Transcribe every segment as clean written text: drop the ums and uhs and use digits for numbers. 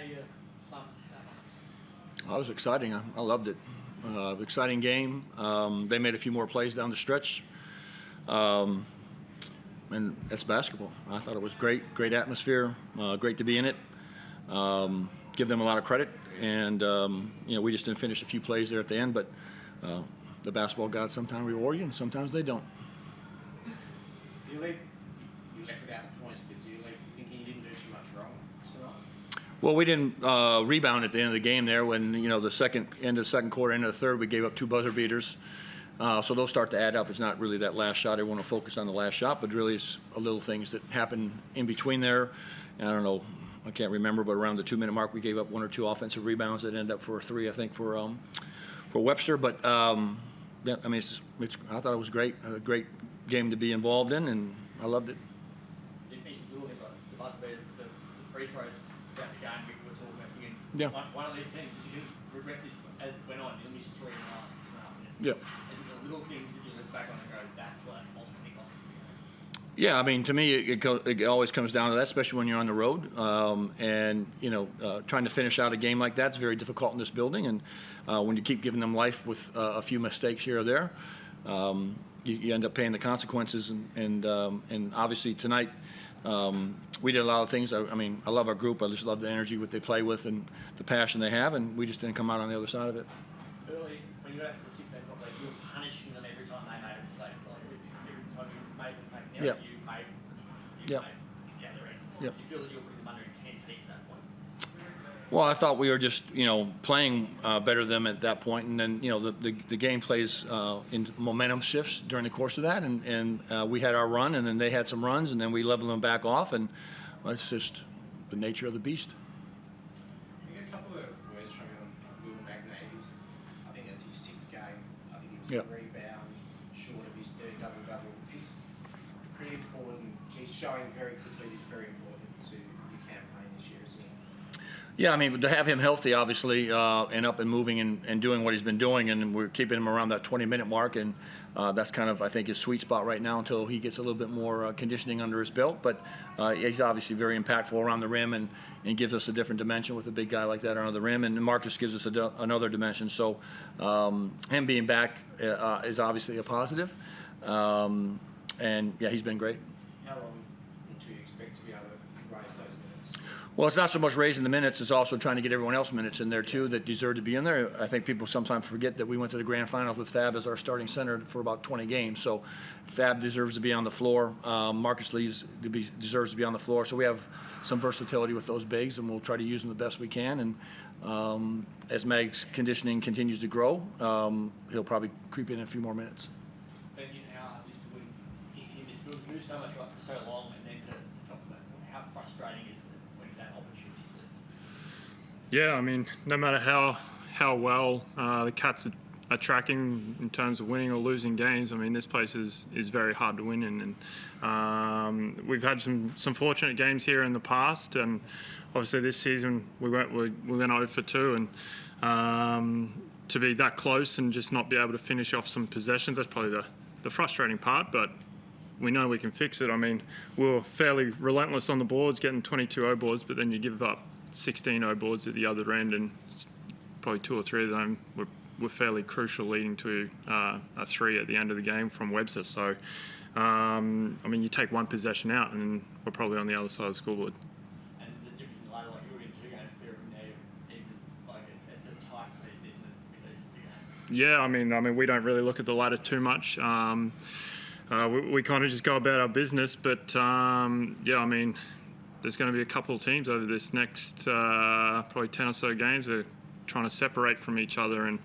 you sum that one? It was exciting. I loved it. Exciting game. They made a few more plays down the stretch. And that's basketball. I thought it was great atmosphere, great to be in it. Give them a lot of credit. And, we just didn't finish a few plays there at the end, but the basketball gods sometimes reward you and sometimes they don't. You left without the points, but do you leave thinking you didn't do too much wrong tonight? Well, we didn't rebound at the end of the game there when, the end of the second quarter, end of the third, we gave up 2 buzzer beaters. So those start to add up. It's not really that last shot. I want to focus on the last shot, but really it's little things that happen in between there. And I don't know, I can't remember, but around the 2-minute mark, we gave up 1 or 2 offensive rebounds that ended up for 3, I think, for Webster. But yeah, I mean, I thought it was great, a great game to be involved in, and I loved it. You mentioned the buzzer beaters, the free throws throughout the game. We were talking about thinking, Yeah. One of these teams is going to regret this as it went on. You'll miss 3 in the last 2.5 minutes. Yeah. Is it the little things that you look back on and go, that's what ultimately cost us? Yeah, I mean, to me, it always comes down to that, especially when you're on the road. And, trying to finish out a game like that is very difficult in this building. And when you keep giving them life with a few mistakes here or there, you end up paying the consequences. And obviously tonight, we did a lot of things. I love our group. I just love the energy what they play with and the passion they have. And we just didn't come out on the other side of it. Early, when you got to the 16 o'clock, you were punishing them every time they made a mistake. Like every time you made them make an error, you made the other end. Yep. Do you feel that you were putting them under intense heat at that point? Well, I thought we were just, playing better than them at that point, and then, the game plays in momentum shifts during the course of that, and we had our run, and then they had some runs, and then we leveled them back off, and it's just the nature of the beast. We get a couple of words from you on Will Magnates. I think that's his 6th game. I think he was Yep. a rebound short of his 3rd double-double. He's pretty important. He's showing very quickly he's very important to your campaign this year, isn't he? Yeah, I mean, to have him healthy, obviously, and up and moving and doing what he's been doing, and we're keeping him around that 20-minute mark, and that's kind of, I think, his sweet spot right now until he gets a little bit more conditioning under his belt. But he's obviously very impactful around the rim and gives us a different dimension with a big guy like that around the rim, and Marcus gives us another dimension. So him being back is obviously a positive, and yeah, he's been great. How long do you expect to be able to raise those minutes? Well, it's not so much raising the minutes, it's also trying to get everyone else minutes in there, too, that deserve to be in there. I think people sometimes forget that we went to the grand finals with Fab as our starting center for about 20 games. So Fab deserves to be on the floor. Marcus Lee deserves to be on the floor. So we have some versatility with those bigs, and we'll try to use them the best we can. And as Mag's conditioning continues to grow, he'll probably creep in a few more minutes. But in this build, you do so much right for so long, and then to top of that, how frustrating is it when that opportunity slips? Yeah, I mean, no matter how well the Cats are tracking in terms of winning or losing games, I mean, this place is very hard to win in. And we've had some fortunate games here in the past, and obviously this season we went 0 for 2, and to be that close and just not be able to finish off some possessions, that's probably the frustrating part, but we know we can fix it. I mean, we were fairly relentless on the boards, getting 22-0 boards, but then you give up 16-0 boards at the other end, and probably 2 or 3 of them were fairly crucial, leading to a 3 at the end of the game from Webster. So, I mean, you take one possession out, and we're probably on the other side of the scoreboard. And the difference in ladder, like you were in 2 games clear from there, like it's a tight season, isn't it, with these 2 games? Yeah, I mean, we don't really look at the ladder too much. We kind of just go about our business, but yeah, I mean, there's going to be a couple of teams over this next probably 10 or so games that are trying to separate from each other, and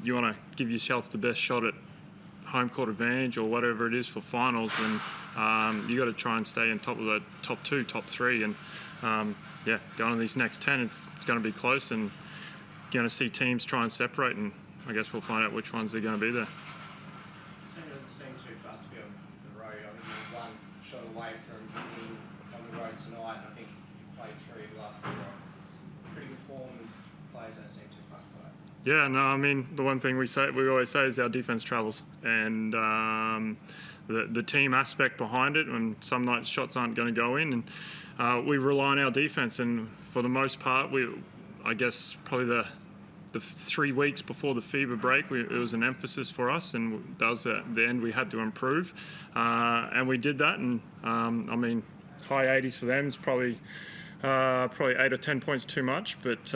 you want to give yourself the best shot at home court advantage or whatever it is for finals, and you got to try and stay in top of the top 2, top 3, and yeah, going to these next 10, it's going to be close, and you're going to see teams try and separate, and I guess we'll find out which ones are going to be there. The team doesn't seem too fussed to be on the road. I think you're 1 shot away from being on the road tonight, and I think you played 3 of the last 4. Pretty good form, and players don't seem too fussed by it. Yeah, no, I mean, the one thing we always say is our defense travels, and the team aspect behind it, and some nights shots aren't going to go in, and we rely on our defense. And for the most part, I guess probably the 3 weeks before the FIBA break, it was an emphasis for us, and that was at the end we had to improve, and we did that. And I mean, high 80s for them is probably 8 or 10 points too much, but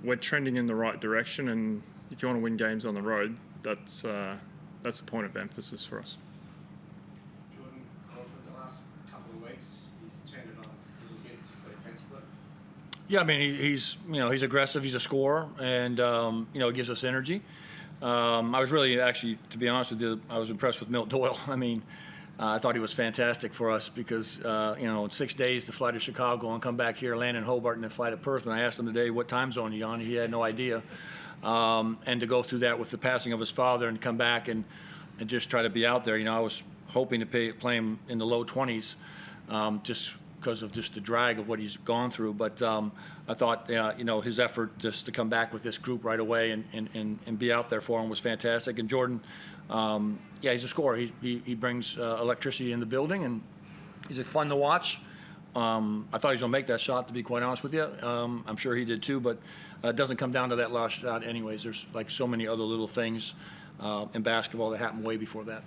we're trending in the right direction. And if you want to win games on the road, that's a point of emphasis for us. Jordan, Crawford, the last couple of weeks, he's turned it on a little bit defensively. Yeah, I mean, he's aggressive. He's a scorer, and he gives us energy. I was really, actually, to be honest with you, I was impressed with Milt Doyle. I mean, I thought he was fantastic for us because, in 6 days to fly to Chicago and come back here, land in Hobart, and then fly to Perth. And I asked him today, what time zone are you on? He had no idea. And to go through that with the passing of his father and come back and just try to be out there, I was hoping to play him in the low 20s, just because of just the drag of what he's gone through. But I thought, his effort just to come back with this group right away and be out there for him was fantastic. And Jordan, he's a scorer. He brings electricity in the building, and he's fun to watch. I thought he was going to make that shot, to be quite honest with you. I'm sure he did too, but it doesn't come down to that last shot anyways. There's like so many other little things in basketball that happen way before that.